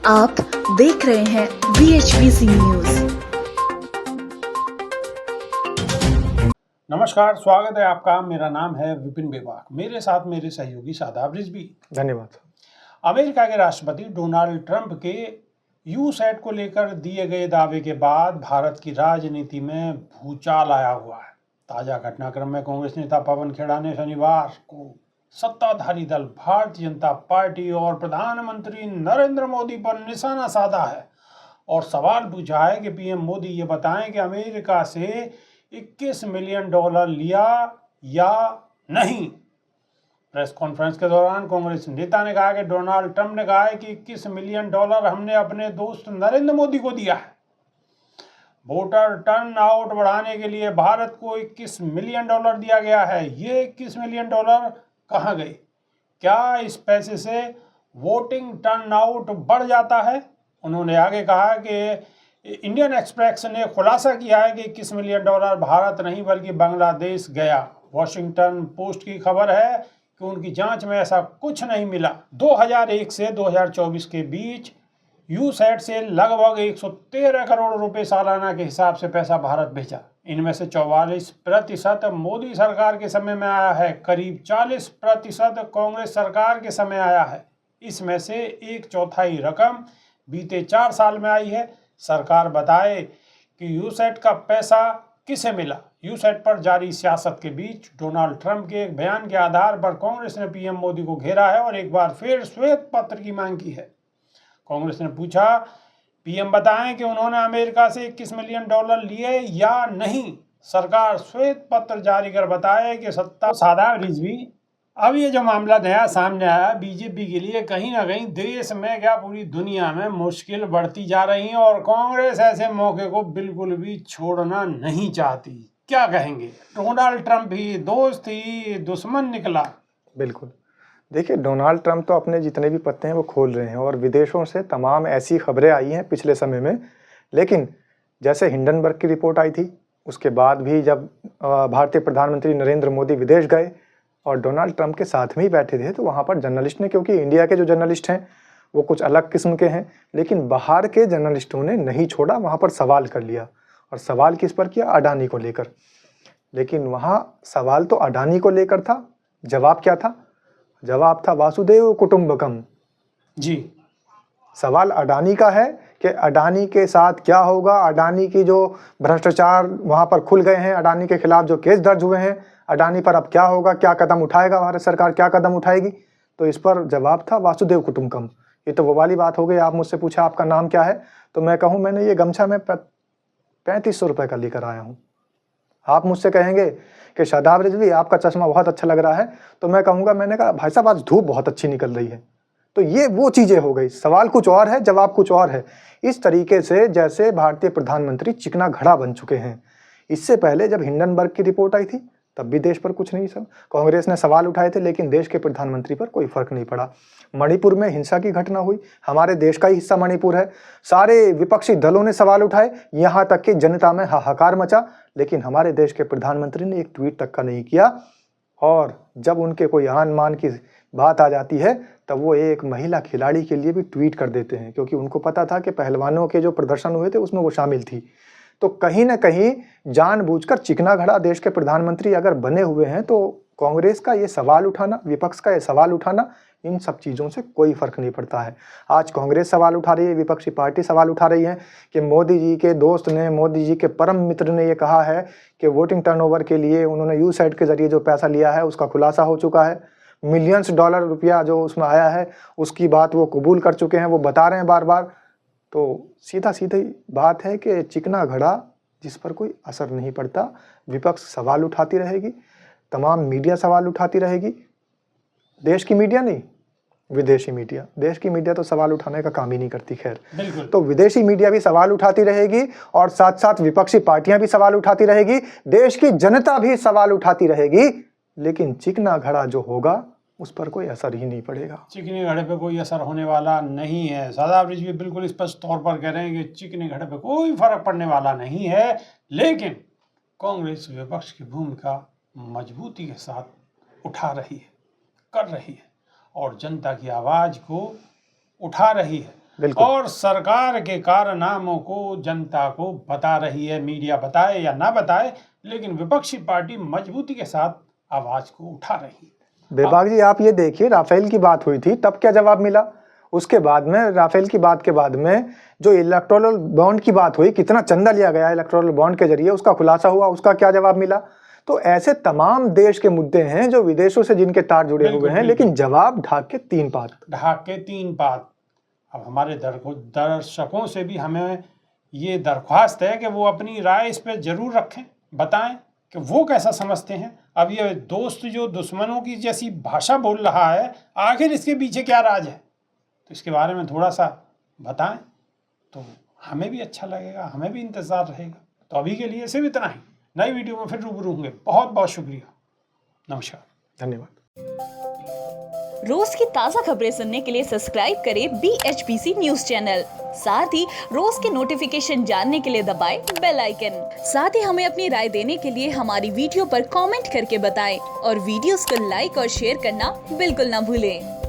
आप देख रहे हैं VHPC न्यूज। नमस्कार, स्वागत है आपका। मेरा नाम है विपिन बेबाक। मेरे साथ मेरे सहयोगी शादाब रिजवी। धन्यवाद। अमेरिका के राष्ट्रपति डोनाल्ड ट्रंप के यूसैट को लेकर दिए गए दावे के बाद भारत की राजनीति में भूचाल आया हुआ है। ताजा घटनाक्रम में कांग्रेस नेता पवन खेड़ा ने शनिवार को सत्ताधारी दल भारतीय जनता पार्टी और प्रधानमंत्री नरेंद्र मोदी पर निशाना साधा है और सवाल पूछा है कि पीएम मोदी ये बताएं कि अमेरिका से 21 मिलियन डॉलर लिया या नहीं। प्रेस कॉन्फ्रेंस के दौरान कांग्रेस नेता ने कहा कि डोनाल्ड ट्रंप ने कहा है कि 21 मिलियन डॉलर हमने अपने दोस्त नरेंद्र मोदी को दिया है। वोटर टर्न आउट बढ़ाने के लिए भारत को 21 मिलियन डॉलर दिया गया है। ये 21 मिलियन डॉलर कहाँ गए? क्या इस पैसे से वोटिंग टर्न आउट बढ़ जाता है? उन्होंने आगे कहा कि इंडियन एक्सप्रेस ने खुलासा किया है कि 21 मिलियन डॉलर भारत नहीं बल्कि बांग्लादेश गया। वॉशिंगटन पोस्ट की खबर है कि उनकी जांच में ऐसा कुछ नहीं मिला। 2001 से 2024 के बीच यूसैट से लगभग 113 करोड़ रुपए सालाना के हिसाब से पैसा भारत भेजा। इनमें से 44% मोदी सरकार के समय में आया है, करीब 40% कांग्रेस सरकार के समय आया है। इसमें से 1/4 रकम बीते 4 साल में आई है। सरकार बताए कि यूसैट का पैसा किसे मिला। यूसैट पर जारी सियासत के बीच डोनाल्ड ट्रंप के एक बयान के आधार पर कांग्रेस ने पीएम मोदी को घेरा है और एक बार फिर श्वेत पत्र की मांग की है। कांग्रेस ने पूछा, पीएम बताएं कि उन्होंने अमेरिका से 21 मिलियन डॉलर लिए या नहीं। सरकार श्वेत पत्र जारी कर बताए कि सत्ता साधा रिजवी। अब ये जो मामला नया सामने आया, बीजेपी के लिए कहीं ना कहीं देश में क्या पूरी दुनिया में मुश्किल बढ़ती जा रही है और कांग्रेस ऐसे मौके को बिल्कुल भी छोड़ना नहीं चाहती। क्या कहेंगे? डोनाल्ड ट्रंप ही दोस्त ही दुश्मन निकला। बिल्कुल, देखिए डोनाल्ड ट्रंप तो अपने जितने भी पत्ते हैं वो खोल रहे हैं और विदेशों से तमाम ऐसी खबरें आई हैं पिछले समय में। लेकिन जैसे हिंडनबर्ग की रिपोर्ट आई थी, उसके बाद भी जब भारतीय प्रधानमंत्री नरेंद्र मोदी विदेश गए और डोनाल्ड ट्रंप के साथ में ही बैठे थे, तो वहाँ पर जर्नलिस्ट ने, क्योंकि इंडिया के जो जर्नलिस्ट हैं वो कुछ अलग किस्म के हैं, लेकिन बाहर के जर्नलिस्टों ने नहीं छोड़ा, वहाँ पर सवाल कर लिया। और सवाल किस पर किया? अडानी को लेकर। लेकिन वहाँ सवाल तो अडानी को लेकर था, जवाब क्या था? जवाब था वासुदेव कुटुंबकम। जी, सवाल अडानी का है कि अडानी के साथ क्या होगा, अडानी की जो भ्रष्टाचार वहाँ पर खुल गए हैं, अडानी के खिलाफ जो केस दर्ज हुए हैं, अडानी पर अब क्या होगा, क्या कदम उठाएगा भारत सरकार, क्या कदम उठाएगी। तो इस पर जवाब था वासुदेव कुटुंबकम। ये तो वो वाली बात हो गई, आप मुझसे पूछा आपका नाम क्या है, तो मैं कहूँ मैंने ये गमछा में 3500 रुपये का लेकर आया हूँ। आप मुझसे कहेंगे कि शादाब रिजवी आपका चश्मा बहुत अच्छा लग रहा है, तो मैं कहूँगा, मैंने कहा भाई साहब आज धूप बहुत अच्छी निकल रही है। तो ये वो चीज़ें हो गई, सवाल कुछ और है, जवाब कुछ और है। इस तरीके से जैसे भारतीय प्रधानमंत्री चिकना घड़ा बन चुके हैं। इससे पहले जब हिंडनबर्ग की रिपोर्ट आई थी तब भी देश पर कुछ नहीं सब कांग्रेस ने सवाल उठाए थे, लेकिन देश के प्रधानमंत्री पर कोई फर्क नहीं पड़ा। मणिपुर में हिंसा की घटना हुई, हमारे देश का ही हिस्सा मणिपुर है, सारे विपक्षी दलों ने सवाल उठाए, यहाँ तक कि जनता में हाहाकार मचा, लेकिन हमारे देश के प्रधानमंत्री ने एक ट्वीट तक का नहीं किया। और जब उनके कोई आन मान की बात आ जाती है तब वो एक महिला खिलाड़ी के लिए भी ट्वीट कर देते हैं, क्योंकि उनको पता था कि पहलवानों के जो प्रदर्शन हुए थे उसमें वो शामिल थी। तो कहीं ना कहीं जानबूझकर चिकना घड़ा देश के प्रधानमंत्री अगर बने हुए हैं, तो कांग्रेस का ये सवाल उठाना, विपक्ष का ये सवाल उठाना, इन सब चीज़ों से कोई फर्क नहीं पड़ता है। आज कांग्रेस सवाल उठा रही है, विपक्षी पार्टी सवाल उठा रही है कि मोदी जी के दोस्त ने, मोदी जी के परम मित्र ने ये कहा है कि वोटिंग टर्नओवर के लिए उन्होंने यूसैट के जरिए जो पैसा लिया है उसका खुलासा हो चुका है। मिलियंस डॉलर रुपया जो उसमें आया है उसकी बात वो कबूल कर चुके हैं, वो बता रहे हैं बार बार। तो सीधा सीधी बात है कि चिकना घड़ा जिस पर कोई असर नहीं पड़ता, विपक्ष सवाल उठाती रहेगी, तमाम मीडिया सवाल उठाती रहेगी। देश की मीडिया नहीं, विदेशी मीडिया। देश की मीडिया तो सवाल उठाने का काम ही नहीं करती, खैर। तो विदेशी मीडिया भी सवाल उठाती रहेगी और साथ साथ विपक्षी पार्टियां भी सवाल उठाती रहेगी, देश की जनता भी सवाल उठाती रहेगी, लेकिन चिकना घड़ा जो होगा उस पर कोई असर ही नहीं पड़ेगा। चिकने घड़े पे कोई असर होने वाला नहीं है। शादाब रिजवी बिल्कुल स्पष्ट तौर पर कह रहे हैं कि चिकने घड़े पे कोई फर्क पड़ने वाला नहीं है, लेकिन कांग्रेस विपक्ष की भूमिका मजबूती के साथ उठा रही है, कर रही है और जनता की आवाज़ को उठा रही है। बिल्कुल। और सरकार के कारनामों को जनता को बता रही है, मीडिया बताए या ना बताए, लेकिन विपक्षी पार्टी मजबूती के साथ आवाज को उठा रही है। बेबाक जी, आप ये देखिए, राफेल की बात हुई थी, तब क्या जवाब मिला? उसके बाद में, राफेल की बात के बाद में जो इलेक्टोरल बॉन्ड की बात हुई, कितना चंदा लिया गया इलेक्टोरल बॉन्ड के जरिए, उसका खुलासा हुआ, उसका क्या जवाब मिला? तो ऐसे तमाम देश के मुद्दे हैं जो विदेशों से जिनके तार जुड़े हुए हैं, लेकिन जवाब ढाक के तीन पात। अब हमारे दर्शकों से भी हमें ये दरख्वास्त है कि वो अपनी राय इस पर जरूर रखें, बताएं कि वो कैसा समझते हैं। अब ये दोस्त जो दुश्मनों की जैसी भाषा बोल रहा है, आखिर इसके पीछे क्या राज है, तो इसके बारे में थोड़ा सा बताएं तो हमें भी अच्छा लगेगा, हमें भी इंतज़ार रहेगा। तो अभी के लिए सिर्फ इतना ही, नई वीडियो में फिर रूबरू होंगे। बहुत बहुत शुक्रिया, नमस्कार, धन्यवाद। रोज की ताज़ा खबरें सुनने के लिए सब्सक्राइब करें BHPC न्यूज चैनल। साथ ही रोज के नोटिफिकेशन जानने के लिए दबाएं बेल आइकन। साथ ही हमें अपनी राय देने के लिए हमारी वीडियो पर कमेंट करके बताएं और वीडियोस को लाइक और शेयर करना बिल्कुल ना भूलें।